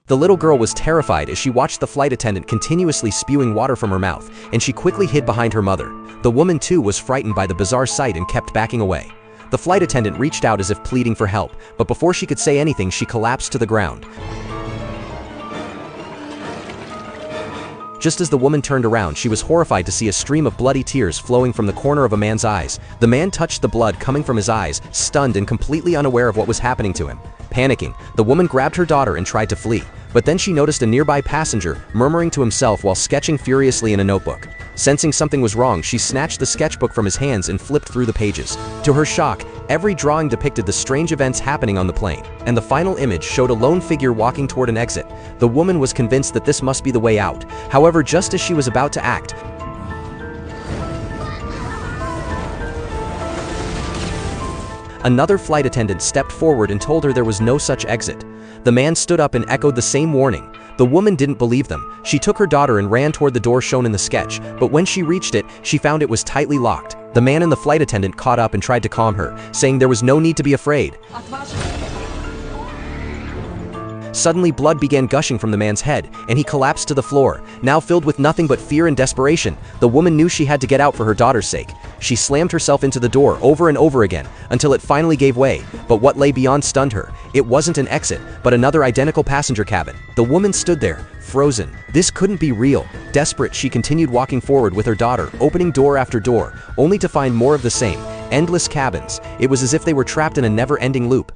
The little girl was terrified as she watched the flight attendant continuously spewing water from her mouth, and she quickly hid behind her mother. The woman too was frightened by the bizarre sight and kept backing away. The flight attendant reached out as if pleading for help, but before she could say anything, she collapsed to the ground. Just as the woman turned around, she was horrified to see a stream of bloody tears flowing from the corner of a man's eyes. The man touched the blood coming from his eyes, stunned and completely unaware of what was happening to him. Panicking, the woman grabbed her daughter and tried to flee, but then she noticed a nearby passenger murmuring to himself while sketching furiously in a notebook. Sensing something was wrong, she snatched the sketchbook from his hands and flipped through the pages. To her shock, every drawing depicted the strange events happening on the plane, and the final image showed a lone figure walking toward an exit. The woman was convinced that this must be the way out. However, just as she was about to act, another flight attendant stepped forward and told her there was no such exit. The man stood up and echoed the same warning. The woman didn't believe them. She took her daughter and ran toward the door shown in the sketch, but when she reached it, she found it was tightly locked. The man and the flight attendant caught up and tried to calm her, saying there was no need to be afraid. Suddenly, blood began gushing from the man's head, and he collapsed to the floor, now filled with nothing but fear and desperation. The woman knew she had to get out for her daughter's sake. She slammed herself into the door over and over again, until it finally gave way, but what lay beyond stunned her. It wasn't an exit, but another identical passenger cabin. The woman stood there, frozen. This couldn't be real. Desperate, she continued walking forward with her daughter, opening door after door, only to find more of the same. Endless cabins. It was as if they were trapped in a never-ending loop.